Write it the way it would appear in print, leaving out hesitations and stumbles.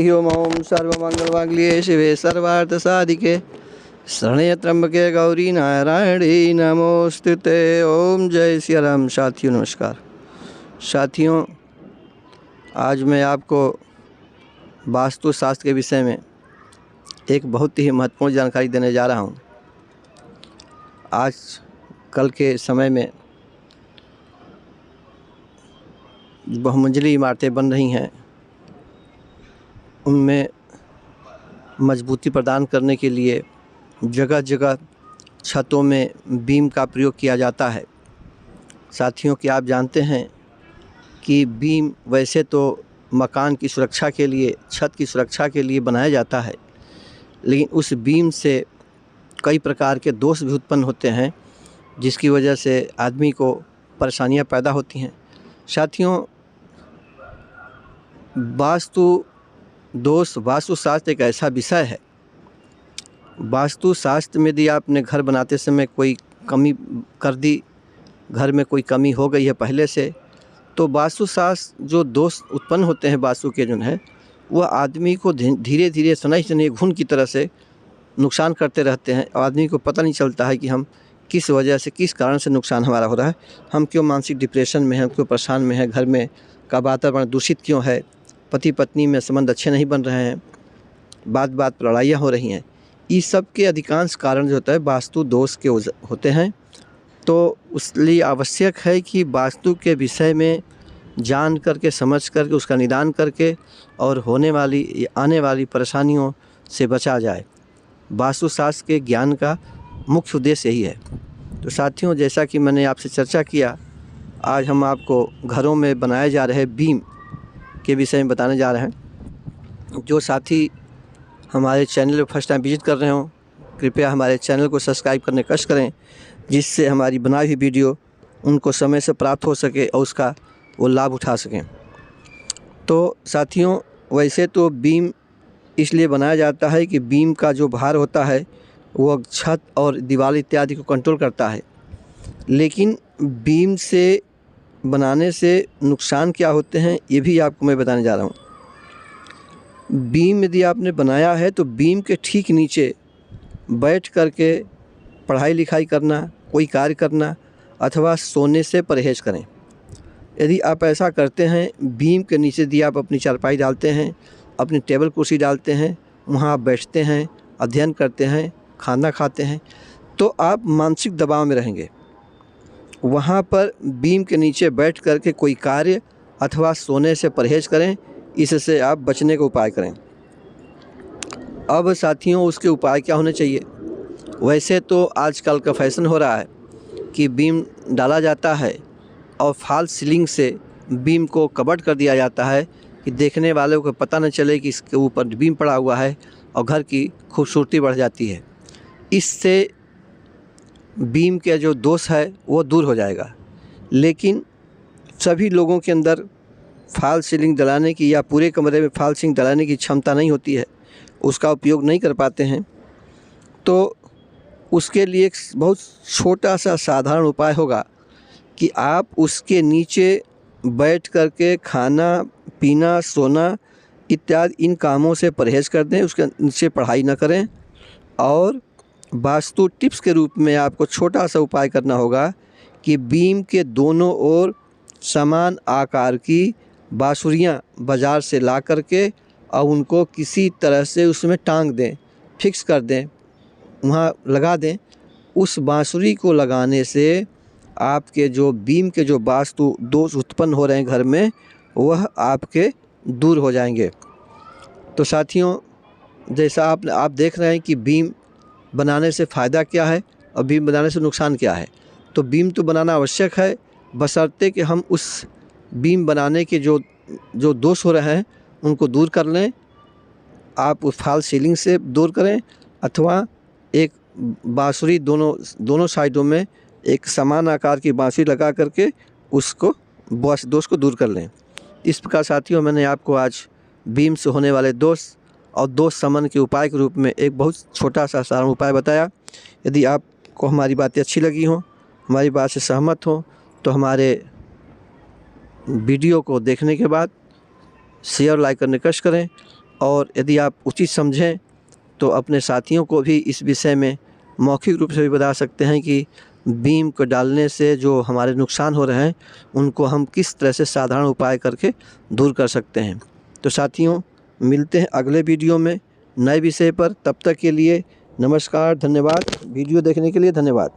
हरि ओम सर्वमंगलमांगल्ये शिवे सर्वार्थसाधिके शरण्ये त्र्यंबके गौरी नारायणी नमोस्तुते। ओम जय श्री राम। साथियों नमस्कार। साथियों, आज मैं आपको वास्तु शास्त्र के विषय में एक बहुत ही महत्वपूर्ण जानकारी देने जा रहा हूँ। आज कल के समय में बहुमंजिली इमारतें बन रही हैं, उनमें मजबूती प्रदान करने के लिए जगह जगह छतों में बीम का प्रयोग किया जाता है। साथियों, क्या आप जानते हैं कि बीम वैसे तो मकान की सुरक्षा के लिए, छत की सुरक्षा के लिए बनाया जाता है, लेकिन उस बीम से कई प्रकार के दोष भी उत्पन्न होते हैं, जिसकी वजह से आदमी को परेशानियां पैदा होती हैं। साथियों, वास्तुशास्त्र एक ऐसा विषय है। वास्तुशास्त्र में यदि आपने घर बनाते समय कोई कमी कर दी, घर में कोई कमी हो गई है पहले से, तो वास्तुशास्त्र जो दोष उत्पन्न होते हैं वास्तु के जो है, वह आदमी को धीरे धीरे सनई घुन की तरह से नुकसान करते रहते हैं। आदमी को पता नहीं चलता है कि हम किस वजह से, किस कारण से नुकसान हमारा हो रहा है। हम क्यों मानसिक डिप्रेशन में हैं, क्यों परेशान में हैं, घर में का वातावरण दूषित क्यों है, पति पत्नी में संबंध अच्छे नहीं बन रहे हैं, बात बात पर लड़ाइयाँ हो रही हैं। इस सब के अधिकांश कारण जो होता है वास्तु दोष के होते हैं। तो इसलिए आवश्यक है कि वास्तु के विषय में जान करके, समझ करके, उसका निदान करके और आने वाली परेशानियों से बचा जाए। वास्तुशास्त्र के ज्ञान का मुख्य उद्देश्य यही है। तो साथियों, जैसा कि मैंने आपसे चर्चा किया, आज हम आपको घरों में बनाए जा रहे बीम के विषय में बताने जा रहे हैं। जो साथी हमारे चैनल पर फर्स्ट टाइम विजिट कर रहे हों, कृपया हमारे चैनल को सब्सक्राइब करने का कष्ट करें, जिससे हमारी बनाई हुई वीडियो उनको समय से प्राप्त हो सके और उसका वो लाभ उठा सकें। तो साथियों, वैसे तो बीम इसलिए बनाया जाता है कि बीम का जो भार होता है वो छत और दीवार इत्यादि को कंट्रोल करता है। लेकिन बीम से बनाने से नुकसान क्या होते हैं, ये भी आपको मैं बताने जा रहा हूँ। बीम यदि आपने बनाया है तो बीम के ठीक नीचे बैठ करके पढ़ाई लिखाई करना, कोई कार्य करना अथवा सोने से परहेज़ करें। यदि आप ऐसा करते हैं, बीम के नीचे यदि आप अपनी चारपाई डालते हैं, अपनी टेबल कुर्सी डालते हैं, वहाँ आप बैठते हैं, अध्ययन करते हैं, खाना खाते हैं, तो आप मानसिक दबाव में रहेंगे। वहाँ पर बीम के नीचे बैठ करके कोई कार्य अथवा सोने से परहेज़ करें, इससे आप बचने का उपाय करें। अब साथियों, उसके उपाय क्या होने चाहिए? वैसे तो आजकल का फैशन हो रहा है कि बीम डाला जाता है और फॉल्स सीलिंग से बीम को कवर्ड कर दिया जाता है कि देखने वालों को पता न चले कि इसके ऊपर बीम पड़ा हुआ है, और घर की खूबसूरती बढ़ जाती है। इससे बीम के जो दोष है वो दूर हो जाएगा। लेकिन सभी लोगों के अंदर फॉल्स सीलिंग डलाने की या पूरे कमरे में फॉल्स सीलिंग डलाने की क्षमता नहीं होती है, उसका उपयोग नहीं कर पाते हैं। तो उसके लिए एक बहुत छोटा सा साधारण उपाय होगा कि आप उसके नीचे बैठ करके खाना पीना, सोना इत्यादि इन कामों से परहेज़ कर दें, उसके नीचे पढ़ाई न करें। और वास्तु टिप्स के रूप में आपको छोटा सा उपाय करना होगा कि बीम के दोनों ओर समान आकार की बाँसुरियाँ बाज़ार से ला करके और उनको किसी तरह से उसमें टांग दें, फिक्स कर दें, वहाँ लगा दें। उस बाँसुरी को लगाने से आपके जो बीम के जो वास्तु दोष उत्पन्न हो रहे हैं घर में, वह आपके दूर हो जाएंगे। तो साथियों, जैसा आप देख रहे हैं कि बीम बनाने से फ़ायदा क्या है और बीम बनाने से नुकसान क्या है। तो बीम तो बनाना आवश्यक है, बशर्ते कि हम उस बीम बनाने के जो दोष हो रहे हैं उनको दूर कर लें। आप उस फॉल्स सीलिंग से दूर करें, अथवा एक बाँसुरी दोनों साइडों में एक समान आकार की बाँसुरी लगा करके उसको दोष को दूर कर लें। इस प्रकार साथियों, मैंने आपको आज बीम से होने वाले दोष और दोष शमन के उपाय के रूप में एक बहुत छोटा सा साधारण उपाय बताया। यदि आपको हमारी बातें अच्छी लगी हों, हमारी बात से सहमत हों, तो हमारे वीडियो को देखने के बाद शेयर लाइक करने का कष्ट करें और यदि आप उचित समझें तो अपने साथियों को भी इस विषय में मौखिक रूप से भी बता सकते हैं कि बीम को डालने से जो हमारे नुकसान हो रहे हैं उनको हम किस तरह से साधारण उपाय करके दूर कर सकते हैं। तो साथियों, मिलते हैं अगले वीडियो में नए विषय पर। तब तक के लिए नमस्कार, धन्यवाद। वीडियो देखने के लिए धन्यवाद।